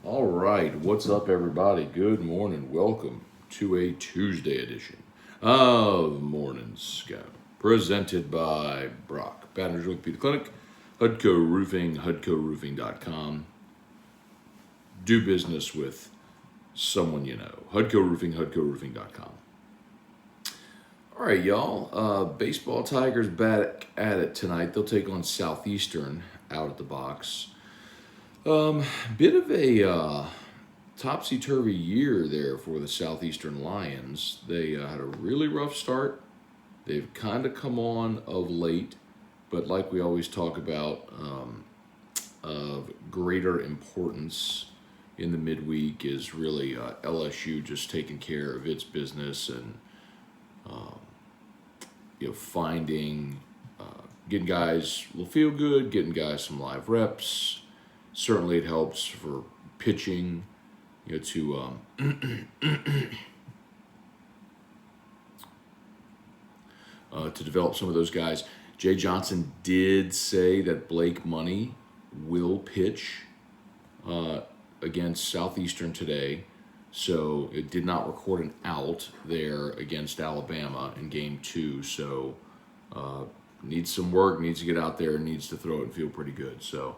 All right, what's up, everybody? Good morning. Welcome to a Tuesday edition of Morning Scone, presented by Brock, Baton Rouge Orthopedic Clinic, Hudco Roofing, HudcoRoofing.com. Do business with someone you know. Hudco Roofing, HudcoRoofing.com. All right, y'all. Baseball Tigers back at it tonight. They'll take on Southeastern out at the box. Bit of a topsy-turvy year there for the Southeastern Lions. They had a really rough start. They've kind of come on of late, but like we always talk about, of greater importance in the midweek is really LSU just taking care of its business and finding, getting guys will feel good, getting guys some live reps. Certainly, it helps for pitching, to to develop some of those guys. Jay Johnson did say that Blake Money will pitch against Southeastern today, so it did not record an out there against Alabama in Game 2. So needs some work, needs to get out there, needs to throw it and feel pretty good. So.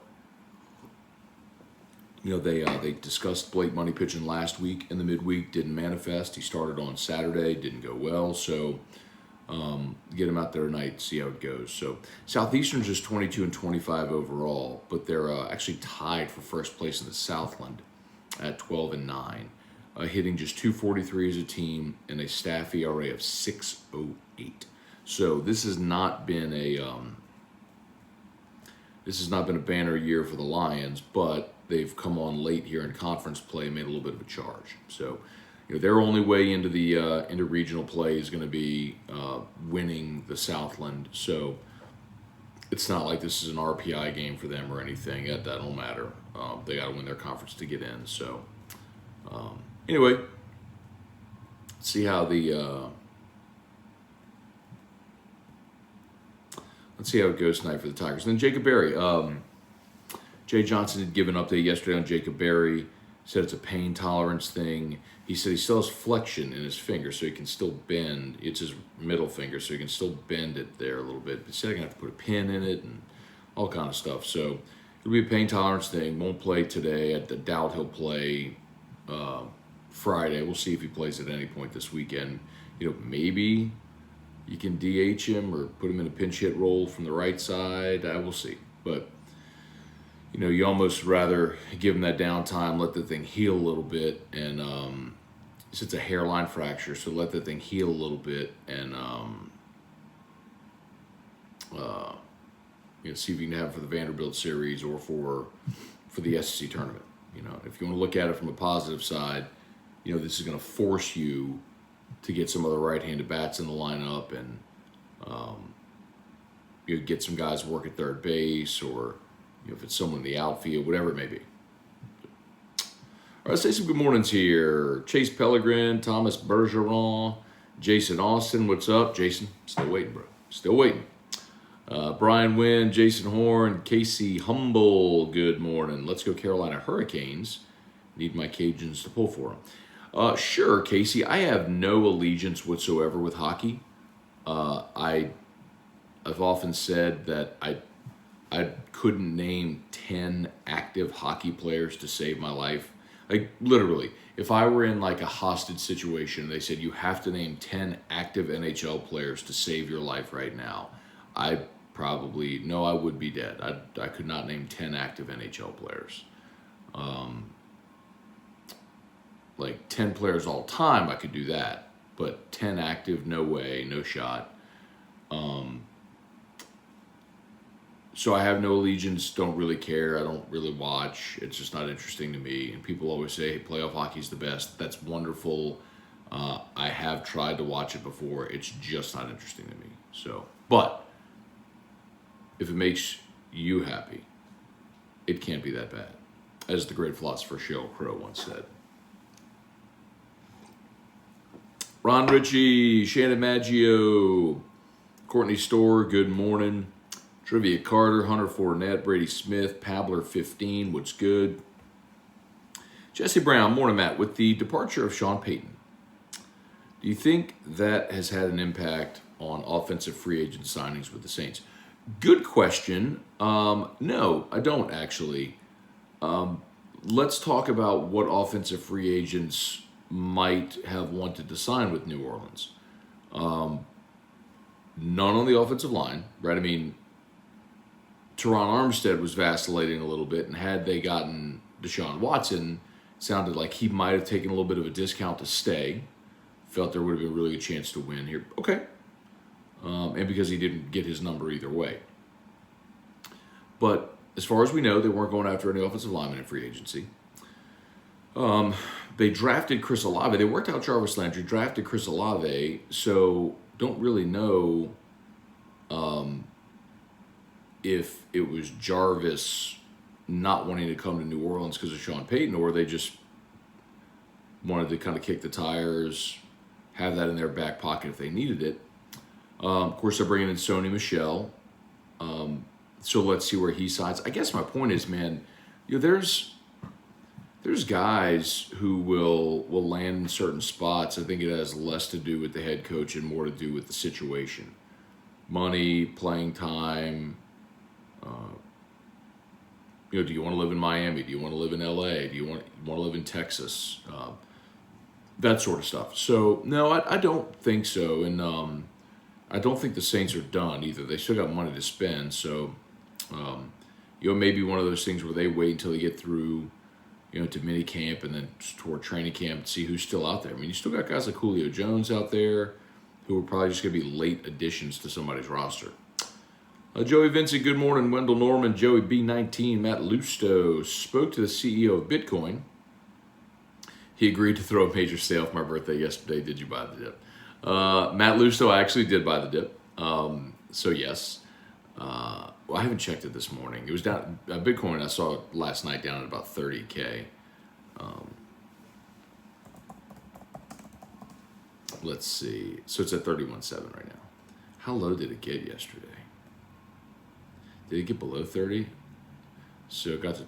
They discussed Blake Money pitching last week in the midweek, didn't manifest. He started on Saturday, didn't go well. So get him out there tonight, see how it goes. So Southeastern's just 22-25 overall, but they're actually tied for first place in the Southland at 12-9, hitting just .243 as a team and a staff ERA of 6.08. So this has not been a banner year for the Lions, but they've come on late here in conference play, made a little bit of a charge. So, their only way into the into regional play is going to be winning the Southland. So, it's not like this is an RPI game for them or anything. That don't matter. They got to win their conference to get in. So, anyway, see how the let's see how it goes tonight for the Tigers. And then Jacob Berry. Jay Johnson did give an update yesterday on Jacob Berry. Said it's a pain tolerance thing. He said he still has flexion in his finger, so he can still bend. It's his middle finger, so he can still bend it there a little bit. But he said he's going to have to put a pin in it and all kind of stuff. So it'll be a pain tolerance thing. Won't play today. I doubt he'll play Friday. We'll see if he plays at any point this weekend. Maybe you can DH him or put him in a pinch hit role from the right side. We'll see. But you almost rather give him that downtime, let the thing heal a little bit, and it's a hairline fracture, so let the thing heal a little bit, and see if you can have it for the Vanderbilt series or for the SEC tournament. If you want to look at it from a positive side, this is going to force you to get some other right-handed bats in the lineup, and get some guys work at third base, or if it's someone in the outfield, whatever it may be. All right, let's say some good mornings here. Chase Pellegrin, Thomas Bergeron, Jason Austin. What's up, Jason? Still waiting, bro. Still waiting. Brian Wynn, Jason Horn, Casey Humble. Good morning. Let's go Carolina Hurricanes. Need my Cajuns to pull for them. Sure, Casey. I have no allegiance whatsoever with hockey. I've often said that I couldn't name 10 active hockey players to save my life. Like, literally, if I were in like a hostage situation and they said you have to name 10 active NHL players to save your life right now, I would be dead. I could not name 10 active NHL players. Like 10 players all time, I could do that. But 10 active, no way, no shot. So I have no allegiance, don't really care, I don't really watch. It's just not interesting to me. And people always say, hey, playoff hockey's the best. That's wonderful. I have tried to watch it before. It's just not interesting to me. So, but if it makes you happy, it can't be that bad, as the great philosopher Sheryl Crow once said. Ron Ritchie, Shannon Maggio, Courtney Storr, good morning. Trivia Carter, Hunter Fournette, Brady Smith, Pabler 15, what's good? Jesse Brown, morning, Matt. With the departure of Sean Payton, do you think that has had an impact on offensive free agent signings with the Saints? Good question. No, I don't actually. Let's talk about what offensive free agents might have wanted to sign with New Orleans. None on the offensive line, right? I mean, Teron Armstead was vacillating a little bit, and had they gotten Deshaun Watson, it sounded like he might have taken a little bit of a discount to stay. Felt there would have been a really good chance to win here. Okay. And because he didn't get his number either way. But as far as we know, they weren't going after any offensive lineman in free agency. They drafted Chris Olave. They worked out Jarvis Landry, drafted Chris Olave, so don't really know if it was Jarvis not wanting to come to New Orleans because of Sean Payton, or they just wanted to kind of kick the tires, have that in their back pocket if they needed it. Of course, they're bringing in Sony Michel. So let's see where he signs. I guess my point is, man, there's guys who will land in certain spots. I think it has less to do with the head coach and more to do with the situation. Money, playing time. Do you want to live in Miami? Do you want to live in LA? Do you want to live in Texas? That sort of stuff. So, no, I don't think so. And I don't think the Saints are done either. They still got money to spend. So, maybe one of those things where they wait until they get through, to mini camp and then toward training camp to see who's still out there. I mean, you still got guys like Julio Jones out there who are probably just going to be late additions to somebody's roster. Joey Vincent, good morning. Wendell Norman, Joey B19, Matt Lusto spoke to the CEO of Bitcoin. He agreed to throw a major sale for my birthday yesterday. Did you buy the dip? Matt Lusto, I actually did buy the dip. So yes. Well, I haven't checked it this morning. It was down. Bitcoin, I saw it last night down at about 30K. Let's see. So it's at 31.7 right now. How low did it get yesterday? Did it get below 30? So it got to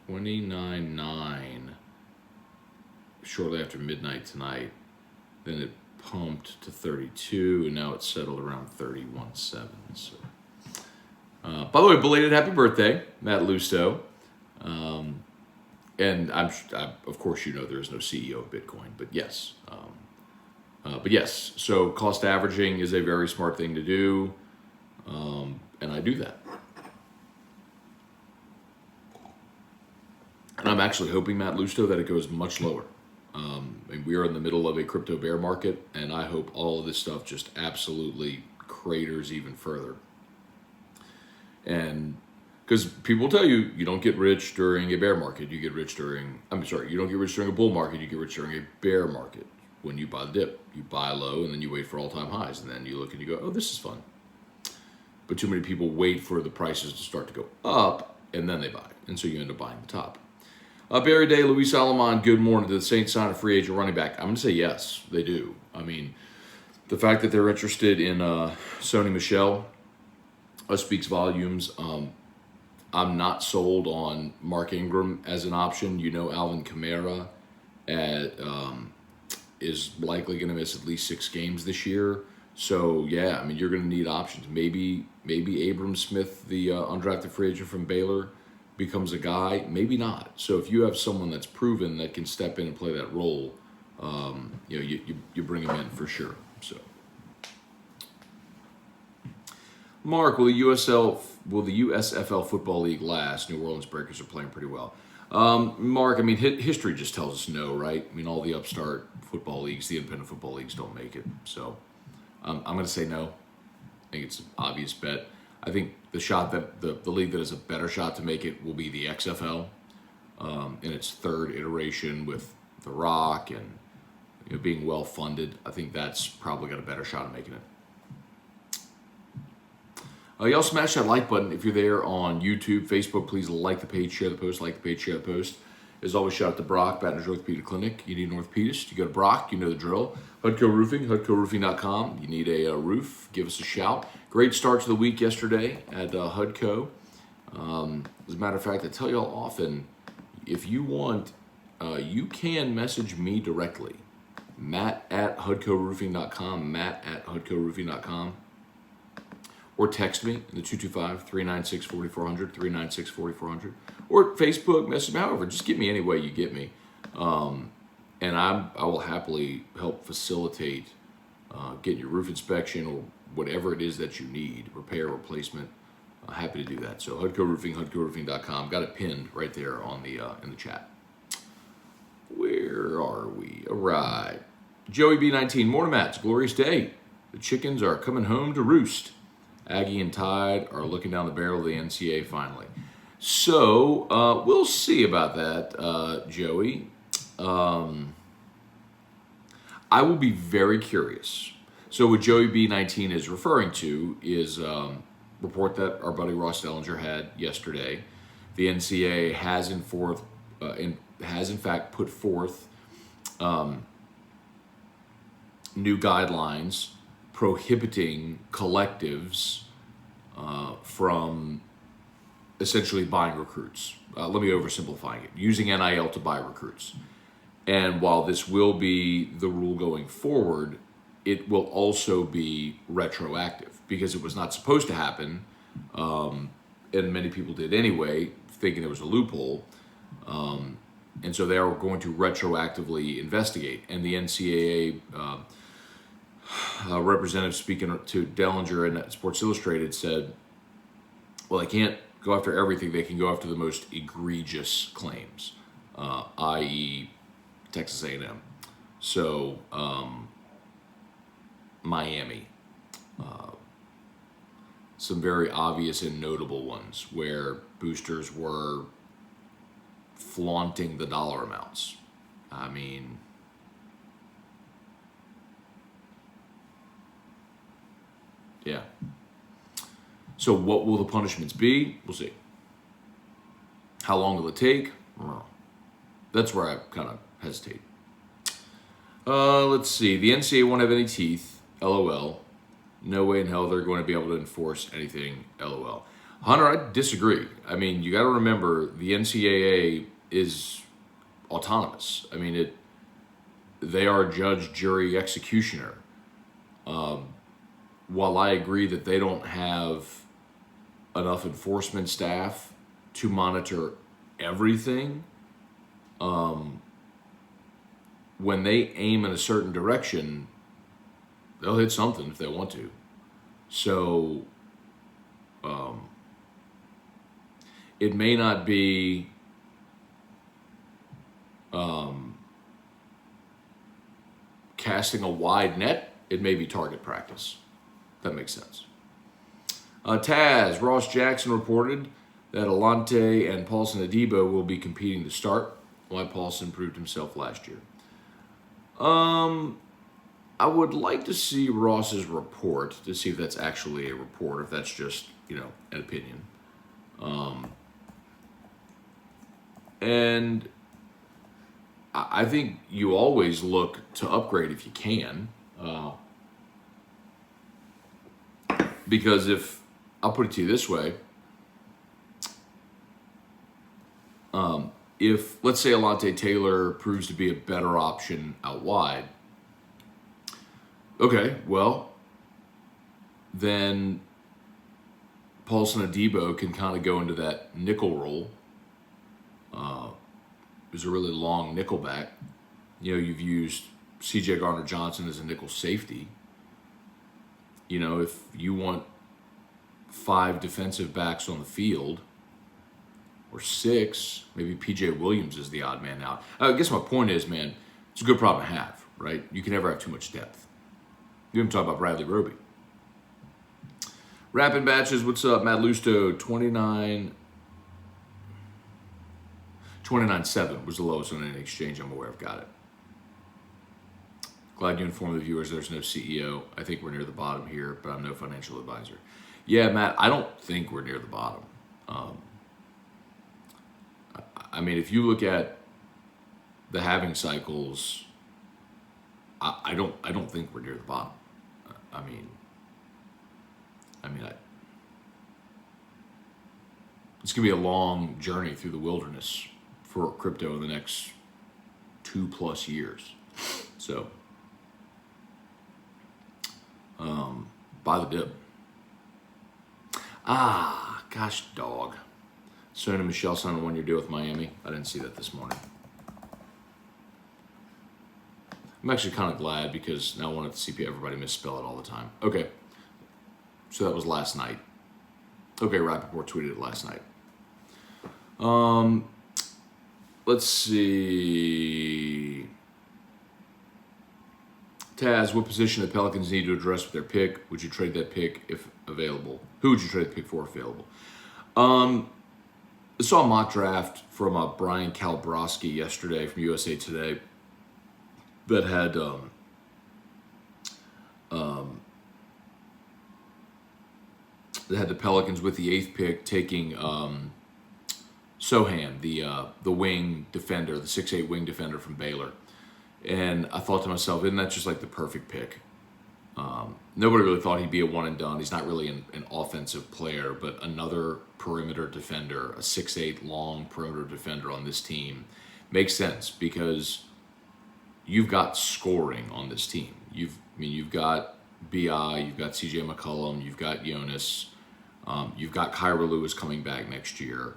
29.9 shortly after midnight tonight. Then it pumped to 32, and now it's settled around 31.7. So, by the way, belated happy birthday, Matt Lusto. And I'm of course, there's no CEO of Bitcoin, but yes. So cost averaging is a very smart thing to do, and I do that. And I'm actually hoping, Matt Lusto, that it goes much lower. We are in the middle of a crypto bear market, and I hope all of this stuff just absolutely craters even further. And because people tell you, you don't get rich during a bear market, you don't get rich during a bull market, you get rich during a bear market. When you buy the dip, you buy low, and then you wait for all-time highs, and then you look and you go, oh, this is fun. But too many people wait for the prices to start to go up, and then they buy. And so you end up buying the top. Barry Day, Luis Salomon, good morning. Do the Saints sign a free agent running back? I'm going to say yes, they do. I mean, the fact that they're interested in Sony Michel speaks volumes. I'm not sold on Mark Ingram as an option. Alvin Kamara is likely going to miss at least 6 games this year. So, yeah, I mean, you're going to need options. Maybe Abram Smith, the undrafted free agent from Baylor, becomes a guy. Maybe not. So if you have someone that's proven that can step in and play that role, you bring him in for sure. So, Mark, will the USFL Football League last? New Orleans Breakers are playing pretty well. Mark, I mean, history just tells us no, right? I mean, all the upstart football leagues, the independent football leagues don't make it. So I'm going to say no. I think it's an obvious bet. I think the shot that the league that has a better shot to make it will be the XFL in its third iteration with The Rock and being well funded. I think that's probably got a better shot of making it. Y'all smash that like button if you're there on YouTube, Facebook. Please like the page, share the post, like the page, share the post. As always, shout out to Brock, Baton Rouge Orthopedic Clinic. You need an orthopedist, you go to Brock, you know the drill. Hudco Roofing, HudcoRoofing.com. You need a roof, give us a shout. Great start to the week yesterday at Hudco. As a matter of fact, I tell y'all often, if you want you can message me directly, matt@hudcoroofing.com, matt@hudcoroofing.com, or text me in the 225-396-4400, 396-4400, or Facebook, message me, however, just get me any way you get me. And I will happily help facilitate getting your roof inspection or whatever it is that you need, repair, replacement. Happy to do that. So Hudco Roofing, hudcoroofing.com. Got it pinned right there on the in the chat. Where are we? All right. Joey B19, morning, Matt. It's a glorious day. The chickens are coming home to roost. Aggie and Tide are looking down the barrel of the NCAA finally. So we'll see about that, Joey. I will be very curious. So what Joey B19 is referring to is report that our buddy Ross Dellinger had yesterday. The NCAA has in fact put forth new guidelines prohibiting collectives from essentially buying recruits. Let me oversimplify it. Using NIL to buy recruits. And while this will be the rule going forward, it will also be retroactive because it was not supposed to happen, and many people did anyway, thinking there was a loophole. And so they are going to retroactively investigate. And the NCAA representative speaking to Dellinger and Sports Illustrated said, well, they can't go after everything. They can go after the most egregious claims, i.e., Texas A&M. So, Miami. Some very obvious and notable ones where boosters were flaunting the dollar amounts. I mean, yeah. So what will the punishments be? We'll see. How long will it take? I don't know. That's where I kind of hesitate. Let's see. The NCAA won't have any teeth. LOL. No way in hell they're going to be able to enforce anything. LOL. Hunter, I disagree. I mean, you got to remember the NCAA is autonomous. I mean, they are judge, jury, executioner. While I agree that they don't have enough enforcement staff to monitor everything, when they aim in a certain direction, they'll hit something if they want to. So, it may not be casting a wide net. It may be target practice. That makes sense. Taz, Ross Jackson reported that Alante and Paulson Adebo will be competing to start, while Paulson proved himself last year. I would like to see Ross's report to see if that's actually a report, or if that's just, an opinion. And I think you always look to upgrade if you can. Because I'll put it to you this way, if, let's say, Alante Taylor proves to be a better option out wide, okay, well, then Paulson Adebo can kind of go into that nickel role. Who's a really long nickel back. You've used C.J. Gardner-Johnson as a nickel safety. If you want 5 defensive backs on the field, or 6, maybe P.J. Williams is the odd man out. I guess my point is, man, it's a good problem to have, right? You can never have too much depth. You haven't talked about Bradley Roby. Rapid Batches, what's up? Matt Lusto, 29.7 was the lowest on any exchange I'm aware of. Got it. Glad you informed the viewers there's no CEO. I think we're near the bottom here, but I'm no financial advisor. Yeah, Matt, I don't think we're near the bottom. I mean, if you look at the halving cycles, I don't think we're near the bottom. It's gonna be a long journey through the wilderness for crypto in the next 2+ years. So, buy the dip. Gosh, dog. Sony and Michelle signed a 1-year deal with Miami. I didn't see that this morning. I'm actually kind of glad because now I wanted to see everybody misspell it all the time. Okay. So that was last night. Okay, Rappaport tweeted it last night. Let's see. Taz, what position the Pelicans need to address with their pick? Would you trade that pick if available? Who would you trade the pick for if available? I saw a mock draft from Brian Kalbrowski yesterday from USA Today that had the Pelicans with the 8th pick taking Sohan, the wing defender, the 6'8" wing defender from Baylor. And I thought to myself, isn't that just like the perfect pick? Nobody really thought he'd be a one and done. He's not really an offensive player, but another perimeter defender, a 6'8" long perimeter defender on this team makes sense because you've got scoring on this team. You've got B.I., you've got C.J. McCollum, you've got Jonas, you've got Kyra Lewis coming back next year.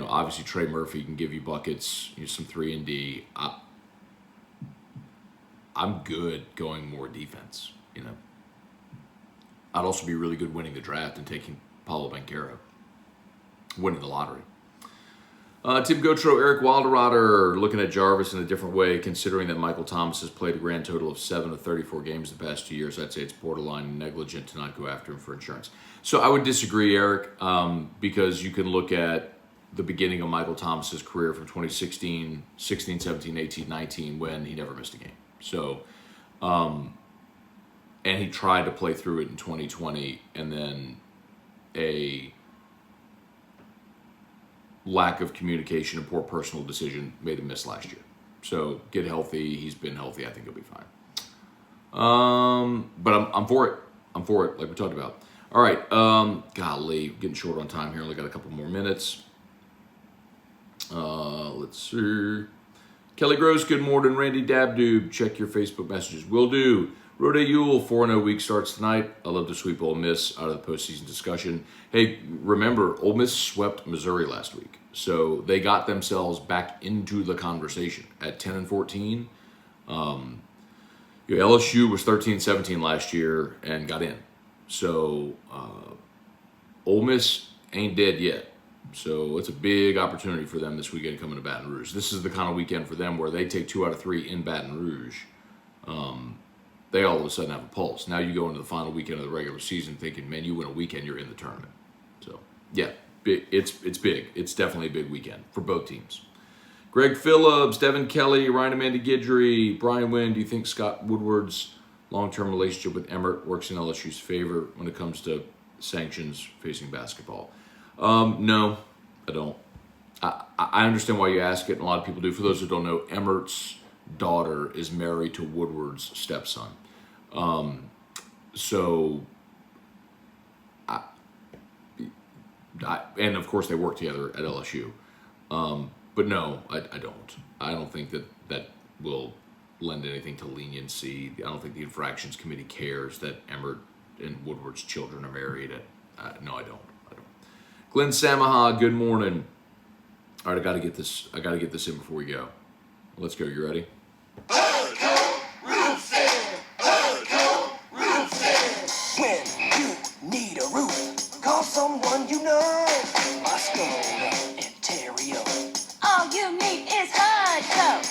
Obviously Trey Murphy can give you buckets, some 3-and-D. I'm good going more defense, I'd also be really good winning the draft and taking Paulo Banchero, winning the lottery. Tim Gotro, Eric Wilderotter, looking at Jarvis in a different way, considering that Michael Thomas has played a grand total of 7 of 34 games the past 2 years. I'd say it's borderline negligent to not go after him for insurance. So I would disagree, Eric, because you can look at the beginning of Michael Thomas's career from 2016, 16, 17, 18, 19, when he never missed a game. So, and he tried to play through it in 2020, and then a lack of communication and poor personal decision made him miss last year. So get healthy. He's been healthy. I think he'll be fine. But I'm for it. I'm for it, like we talked about. All right. Golly, getting short on time here. Only got a couple more minutes. Let's see. Kelly Gross, good morning. Randy Dabdoob, check your Facebook messages. Will do. Rode Yule, 4-0 week starts tonight. I love to sweep Ole Miss out of the postseason discussion. Hey, remember, Ole Miss swept Missouri last week. So they got themselves back into the conversation at 10-14. LSU was 13-17 last year and got in. So Ole Miss ain't dead yet. So it's a big opportunity for them this weekend coming to Baton Rouge. This is the kind of weekend for them where they take 2 out of 3 in Baton Rouge. They all of a sudden have a pulse. Now you go into the final weekend of the regular season thinking, man, you win a weekend, you're in the tournament. So, yeah, it's big. It's definitely a big weekend for both teams. Greg Phillips, Devin Kelly, Ryan Amanda Guidry, Brian Wynn, do you think Scott Woodward's long-term relationship with Emmert works in LSU's favor when it comes to sanctions facing basketball? No, I don't. I understand why you ask it, and a lot of people do. For those who don't know, Emmert's daughter is married to Woodward's stepson. And of course they work together at LSU. But no, I don't. I don't think that will lend anything to leniency. I don't think the infractions committee cares that Emmert and Woodward's children are married. No, I don't. Glenn Samaha, good morning. All right, I got to get this in before we go. Let's go. You ready? When you need a roof, call someone you know. Scone, Ontario. All you need is Hudco.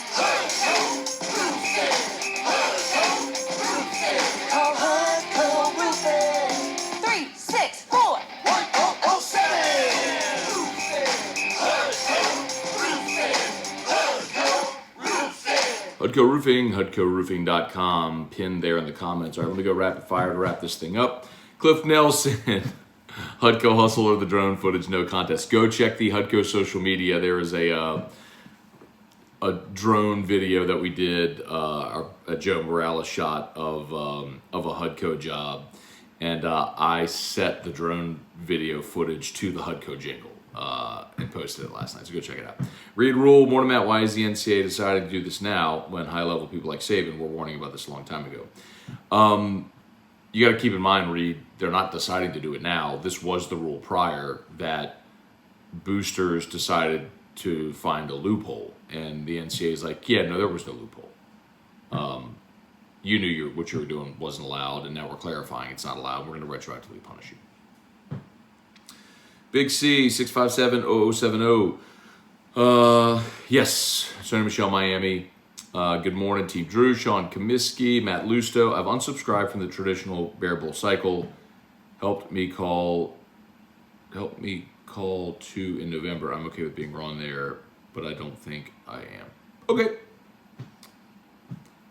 Call Hudco Roofing. 364-1007. Hudco Roofing, HudcoRoofing.com, pinned there in the comments. All right, let me go rapid fire to wrap this thing up. Cliff Nelson, Hudco Hustle or the drone footage, no contest. Go check the Hudco social media. There is a drone video that we did, a Joe Morales shot of a Hudco job, and I set the drone video footage to the Hudco jingle. and posted it last night, so go check it out. Read Rule, morning Matt, why is the NCAA deciding to do this now when high-level people like Saban were warning about this a long time ago? You got to keep in mind, Reed, they're not deciding to do it now. This was the rule prior that boosters decided to find a loophole, and the NCAA is like, yeah, no, there was no loophole. You knew what you were doing wasn't allowed, and now we're clarifying it's not allowed. We're going to retroactively punish you. Big C, 657-0070. Yes, Sonny Michelle, Miami. Good morning, Team Drew, Sean Comiskey, Matt Lusto. I've unsubscribed from the traditional Bear Bowl cycle. Help me call 2 in November. I'm okay with being wrong there, but I don't think I am. Okay.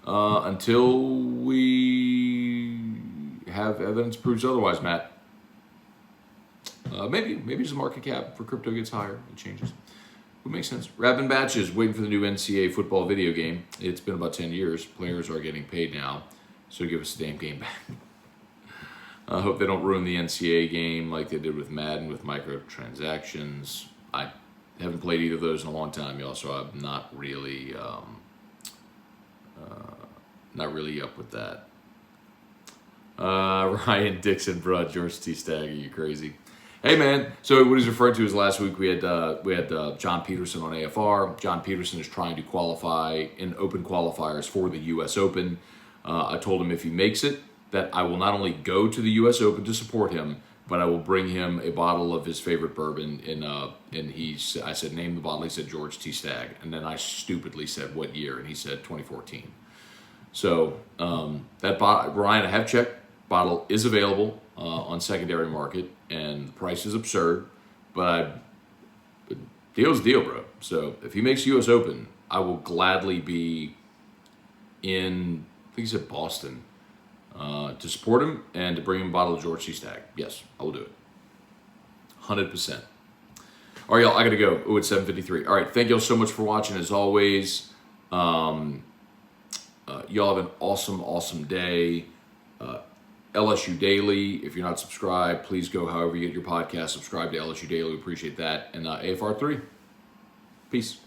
Until we have evidence proves otherwise, Matt. Maybe as the market cap for crypto gets higher, it changes. Would make sense. Rapping batches, waiting for the new NCAA football video game. It's been about 10 years. Players are getting paid now, so give us the damn game back. I hope they don't ruin the NCAA game like they did with Madden with microtransactions. I haven't played either of those in a long time, y'all, so I'm not really up with that. Ryan Dixon, bro, George T. Stagg, are you crazy? Hey, man, so what he's referring to is last week we had John Peterson on AFR. John Peterson is trying to qualify in open qualifiers for the U.S. Open. I told him if he makes it, that I will not only go to the U.S. Open to support him, but I will bring him a bottle of his favorite bourbon. I said, name the bottle. He said, George T. Stagg. And then I stupidly said, what year? And he said, 2014. So Ryan, I have checked. Bottle is available on secondary market, and the price is absurd. But deal's deal, bro. So if he makes U.S. Open, I will gladly be in, I think he said Boston, to support him and to bring him a bottle of George T. Stagg. Yes, I will do it. 100%. All right, y'all, I got to go. Oh, it's 7:53. All right, thank y'all so much for watching, as always. Y'all have an awesome day. LSU Daily, if you're not subscribed, please go however you get your podcast. Subscribe to LSU Daily. We appreciate that. And AFR3. Peace.